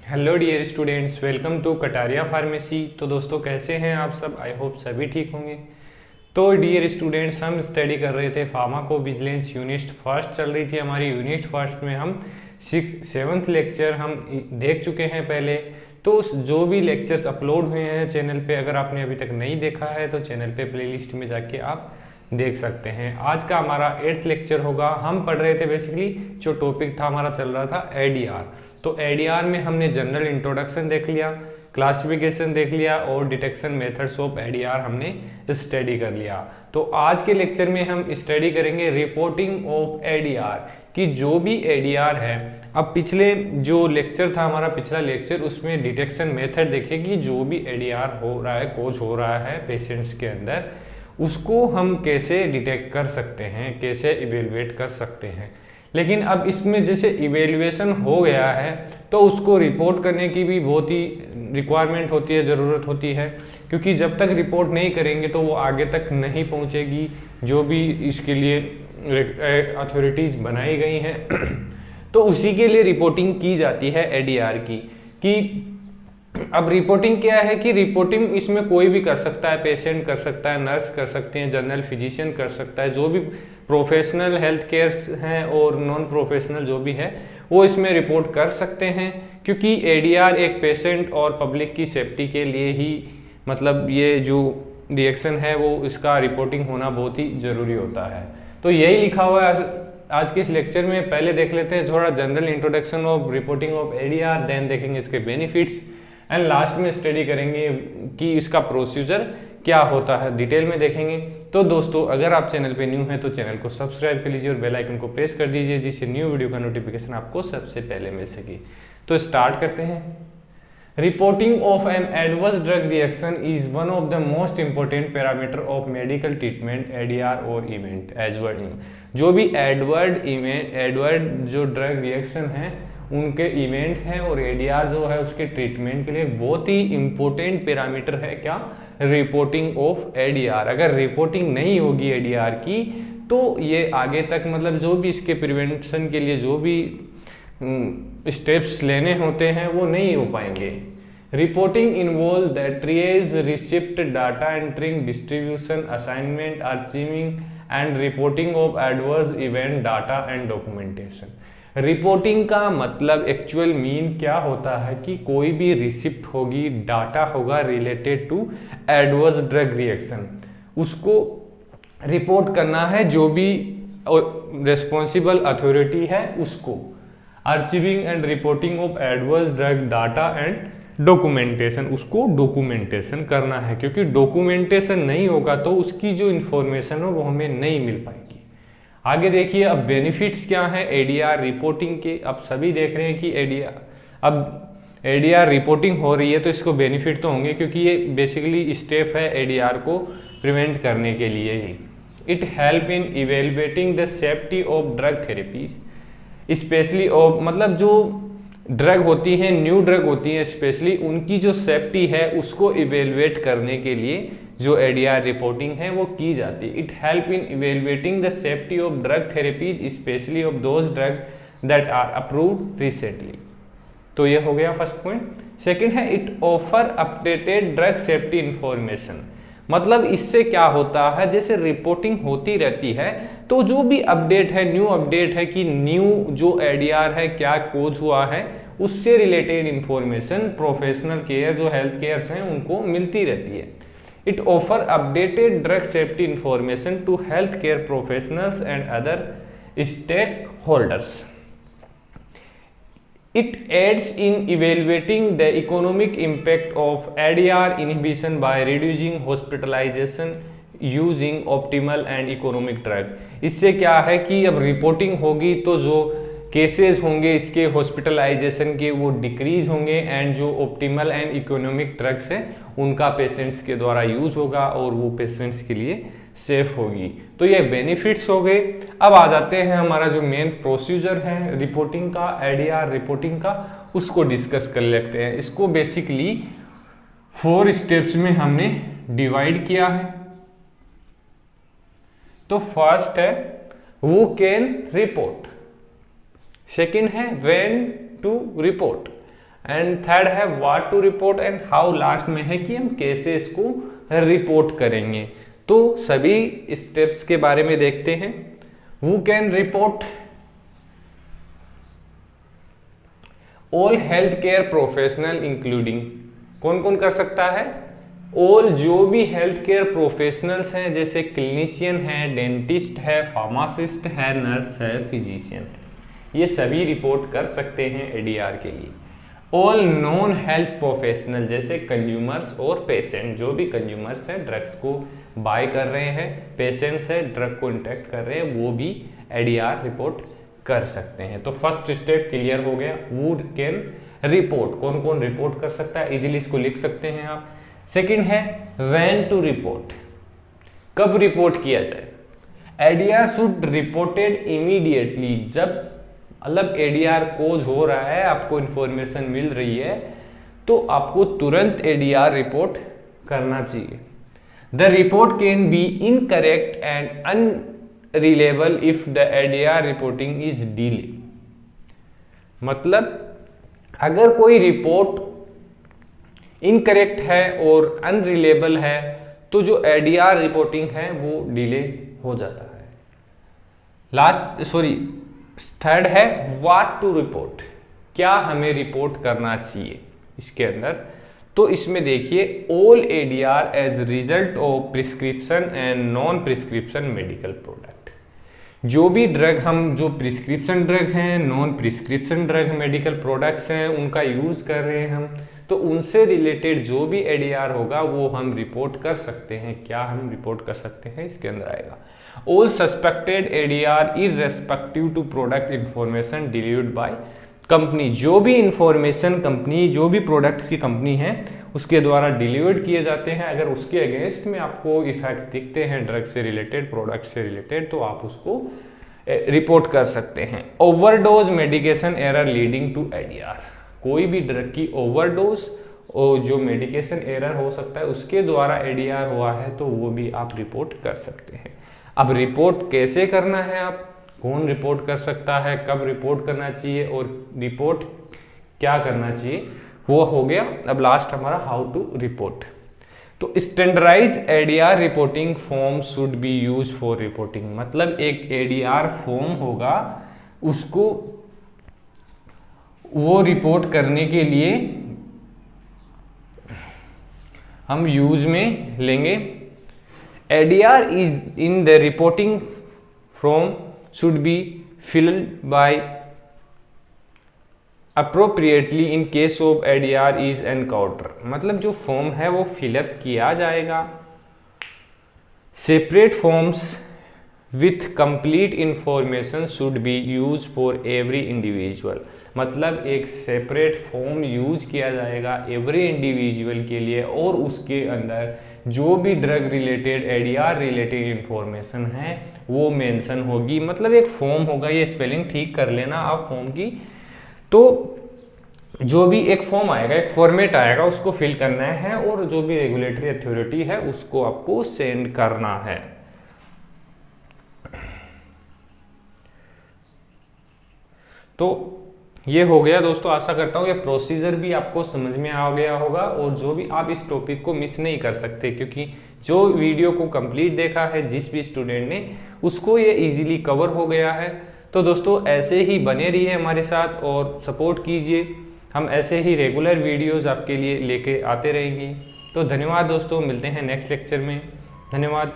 Hello dear students, welcome to Kataria pharmacy. तो दोस्तों कैसे हैं आप सब? आई होप सभी ठीक होंगे। तो डियर स्टूडेंट्स, हम स्टडी कर रहे थे फार्माको विजिलेंस यूनिट फर्स्ट चल रही थी हमारी। यूनिट फर्स्ट में हम 7th लेक्चर हम देख चुके हैं पहले। तो जो भी लेक्चर्स अपलोड हुए हैं चैनल पे, अगर आपने अभी तक नहीं देखा है तो चैनल पे प्लेलिस्ट में जाके आप देख सकते हैं। आज का हमारा 8th लेक्चर होगा। हम पढ़ रहे थे बेसिकली, जो टॉपिक था हमारा चल रहा था एडीआर। तो एडीआर में हमने जनरल इंट्रोडक्शन देख लिया, क्लासिफिकेशन देख लिया और डिटेक्शन मेथड्स ऑफ एडीआर हमने स्टडी कर लिया। तो आज के लेक्चर में हम स्टडी करेंगे रिपोर्टिंग ऑफ एडीआर कि जो भी एडीआर है। अब पिछले जो लेक्चर था हमारा, पिछला लेक्चर, उसमें डिटेक्शन मेथड देखे कि जो भी एडीआर हो रहा है, कोज हो रहा है पेशेंट्स के अंदर, उसको हम कैसे डिटेक्ट कर सकते हैं, कैसे इवेलुएट कर सकते हैं। लेकिन अब इसमें जैसे इवेल्युएशन हो गया है तो उसको रिपोर्ट करने की भी बहुत ही रिक्वायरमेंट होती है, ज़रूरत होती है, क्योंकि जब तक रिपोर्ट नहीं करेंगे तो वो आगे तक नहीं पहुंचेगी। जो भी इसके लिए अथॉरिटीज़ बनाई गई हैं तो उसी के लिए रिपोर्टिंग की जाती है एडीआर की। कि अब रिपोर्टिंग क्या है कि रिपोर्टिंग इसमें कोई भी कर सकता है, पेशेंट कर सकता है, नर्स कर सकते हैं, जनरल फिजिशियन कर सकता है, जो भी प्रोफेशनल हेल्थ केयर हैं और नॉन प्रोफेशनल जो भी है वो इसमें रिपोर्ट कर सकते हैं। क्योंकि एडीआर एक पेशेंट और पब्लिक की सेफ्टी के लिए ही, मतलब ये जो रिएक्शन है वो इसका रिपोर्टिंग होना बहुत ही ज़रूरी होता है। तो यही लिखा हुआ है आज के इस लेक्चर में। पहले देख लेते हैं थोड़ा general introduction of reporting of ADR, then देखेंगे इसके बेनिफिट्स एंड लास्ट में स्टडी करेंगे कि इसका प्रोसीजर क्या होता है, डिटेल में देखेंगे। तो दोस्तों अगर आप चैनल पे न्यू हैं तो चैनल को सब्सक्राइब कर लीजिए और बेल आइकन को प्रेस कर दीजिए, जिससे न्यू वीडियो का नोटिफिकेशन आपको सबसे पहले मिल सके। तो स्टार्ट करते हैं। Reporting of an adverse drug reaction is one of the most important parameter of medical treatment ADR और इवेंट एडवर्ड। जो भी एडवर्ड जो ड्रग रिएक्शन है उनके इवेंट हैं और एडीआर जो है उसके ट्रीटमेंट के लिए बहुत ही इंपॉर्टेंट पैरामीटर है क्या, रिपोर्टिंग ऑफ एडीआर। अगर रिपोर्टिंग नहीं होगी एडीआर की तो ये आगे तक, मतलब जो भी इसके प्रिवेंशन के लिए जो भी स्टेप्स लेने होते हैं वो नहीं हो पाएंगे। Reporting involve the trace, receipt, data entering, distribution, assignment, archiving and reporting of adverse event data and documentation. Reporting का मतलब एक्चुअल मीन क्या होता है कि कोई भी रिसिप्ट होगी, डाटा होगा related to adverse drug reaction, उसको रिपोर्ट करना है जो भी रिस्पॉन्सिबल अथॉरिटी है उसको। Archiving and reporting of adverse drug data and documentation, उसको डॉक्यूमेंटेशन करना है, क्योंकि डॉक्यूमेंटेशन नहीं होगा तो उसकी जो इंफॉर्मेशन है वो हमें नहीं मिल पाएगी। आगे देखिए अब बेनिफिट्स क्या हैं एडीआर रिपोर्टिंग के। अब सभी देख रहे हैं कि एडीआर रिपोर्टिंग हो रही है तो इसको बेनिफिट तो होंगे, क्योंकि ये बेसिकली स्टेप है एडीआर को प्रिवेंट करने के लिए ही। It help in evaluating the safety of drug therapies, specially of, मतलब जो ड्रग होती है, न्यू ड्रग होती है, स्पेशली उनकी जो सेफ्टी है उसको इवेलुएट करने के लिए जो एडीआर रिपोर्टिंग है वो की जाती है। It help in evaluating the safety of drug therapies, specially of those drug that are approved recently. तो ये हो गया फर्स्ट पॉइंट। सेकंड है it offer updated drug safety information. मतलब इससे क्या होता है, जैसे रिपोर्टिंग होती रहती है तो जो भी अपडेट है, न्यू अपडेट है कि न्यू जो एडीआर है क्या कोज हुआ है, उससे रिलेटेड इंफॉर्मेशन प्रोफेशनल केयर जो हेल्थ केयर्स हैं उनको मिलती रहती है। It offer updated drug safety information to health care professionals and other stakeholders. It aids in evaluating the economic impact of ADR inhibition by reducing hospitalization using optimal and economic drug। इससे क्या है कि अब reporting होगी तो जो cases होंगे इसके हॉस्पिटलाइजेशन के वो डिक्रीज होंगे, एंड जो ऑप्टिमल एंड इकोनॉमिक ड्रग्स हैं उनका पेशेंट्स के द्वारा यूज होगा और वो पेशेंट्स के लिए सेफ होगी। तो ये बेनिफिट्स हो गए। अब आ जाते हैं हमारा जो मेन प्रोसीजर है रिपोर्टिंग का, एडीआर रिपोर्टिंग का, उसको डिस्कस कर लेते हैं। इसको बेसिकली 4 स्टेप्स में हमने डिवाइड किया है। तो फर्स्ट है हु कैन रिपोर्ट, सेकंड है when to report, and third है what to report, and how last में है कि हम कैसे इसको रिपोर्ट करेंगे। तो सभी स्टेप्स के बारे में देखते हैं। Who can report? All health care professional including, कौन कौन कर सकता है? ऑल, जो भी हेल्थ केयर प्रोफेशनल्स हैं, जैसे क्लिनिशियन है, डेंटिस्ट है, फार्मासिस्ट है, नर्स है, फिजिशियन है, ये सभी रिपोर्ट कर सकते हैं एडीआर के लिए। ऑल नॉन हेल्थ प्रोफेशनल, जैसे कंज्यूमर्स और पेशेंट, जो भी कंज्यूमर्स हैं, ड्रग्स को बाय कर रहे हैं, पेशेंट्स है ड्रग को इंटेक्ट कर रहे हैं, वो भी एडीआर रिपोर्ट कर सकते हैं। तो फर्स्ट स्टेप क्लियर हो गया, वुड कैन रिपोर्ट, कौन कौन रिपोर्ट कर सकता है, इजीली इसको लिख सकते हैं आप। सेकंड है व्हेन टू रिपोर्ट, कब रिपोर्ट किया जाए? एडीआर शुड रिपोर्टेड इमीडिएटली, जब मतलब एडीआर कोज हो रहा है, आपको इंफॉर्मेशन मिल रही है, तो आपको तुरंत एडीआर रिपोर्ट करना चाहिए। The report can be incorrect and unreliable if the ADR reporting is delay, मतलब अगर कोई रिपोर्ट इनकरेक्ट है और अनरिलायबल है तो जो एडीआर रिपोर्टिंग है वो डिले हो जाता है। थर्ड है व्हाट टू रिपोर्ट, क्या हमें रिपोर्ट करना चाहिए इसके अंदर। तो इसमें देखिए all ADR as result of prescription and non prescription medical product, जो भी ड्रग हम, जो प्रिस्क्रिप्शन ड्रग हैं, non prescription drug medical products हैं, उनका यूज कर रहे हैं हम, तो उनसे रिलेटेड जो भी एडीआर होगा वो हम रिपोर्ट कर सकते हैं। क्या हम रिपोर्ट कर सकते हैं, इसके अंदर आएगा। All suspected ADR irrespective to product information delivered by company, जो भी इंफॉर्मेशन कंपनी, जो भी प्रोडक्ट की कंपनी है उसके द्वारा डिलीवर्ड किए जाते हैं, अगर उसके अगेंस्ट में आपको इफेक्ट दिखते हैं ड्रग से रिलेटेड, प्रोडक्ट से रिलेटेड, तो आप उसको रिपोर्ट कर सकते हैं। Overdose medication error leading to ADR, कोई भी ड्रग की ओवरडोज और जो मेडिकेशन एरर हो सकता है उसके द्वारा एडीआर हुआ है, तो वो भी आप रिपोर्ट कर सकते हैं। अब रिपोर्ट कैसे करना है, आप कौन रिपोर्ट कर सकता है, कब रिपोर्ट करना चाहिए और रिपोर्ट क्या करना चाहिए, वो हो गया। अब लास्ट हमारा हाउ टू रिपोर्ट। तो standardize ADR reporting form should be use for reporting, मतलब एक एडीआर फॉर्म होगा, उसको वो रिपोर्ट करने के लिए हम यूज में लेंगे। ADR is in the reporting form should be filled by appropriately in case of ADR is encounter, मतलब जो फॉर्म है वो फिलअप किया जाएगा। Separate forms with complete information should be use for every individual, मतलब एक सेपरेट फॉर्म यूज किया जाएगा एवरी इंडिविजुअल के लिए, और उसके अंदर जो भी drug related ADR related information है वो मेंशन होगी। मतलब एक फॉर्म होगा, ये स्पेलिंग ठीक कर लेना आप फॉर्म की। तो जो भी एक फॉर्म आएगा, एक फॉर्मेट आएगा, उसको फिल करना है और जो भी रेगुलेटरी अथॉरिटी है उसको आपको सेंड करना है। तो ये हो गया दोस्तों, आशा करता हूँ ये प्रोसीजर भी आपको समझ में आ गया होगा, और जो भी आप इस टॉपिक को मिस नहीं कर सकते, क्योंकि जो वीडियो को कंप्लीट देखा है जिस भी स्टूडेंट ने, उसको ये इजीली कवर हो गया है। तो दोस्तों ऐसे ही बने रहिए हमारे साथ और सपोर्ट कीजिए, हम ऐसे ही रेगुलर वीडियोज़ आपके लिए लेके आते रहेंगे। तो धन्यवाद दोस्तों, मिलते हैं नेक्स्ट लेक्चर में, धन्यवाद।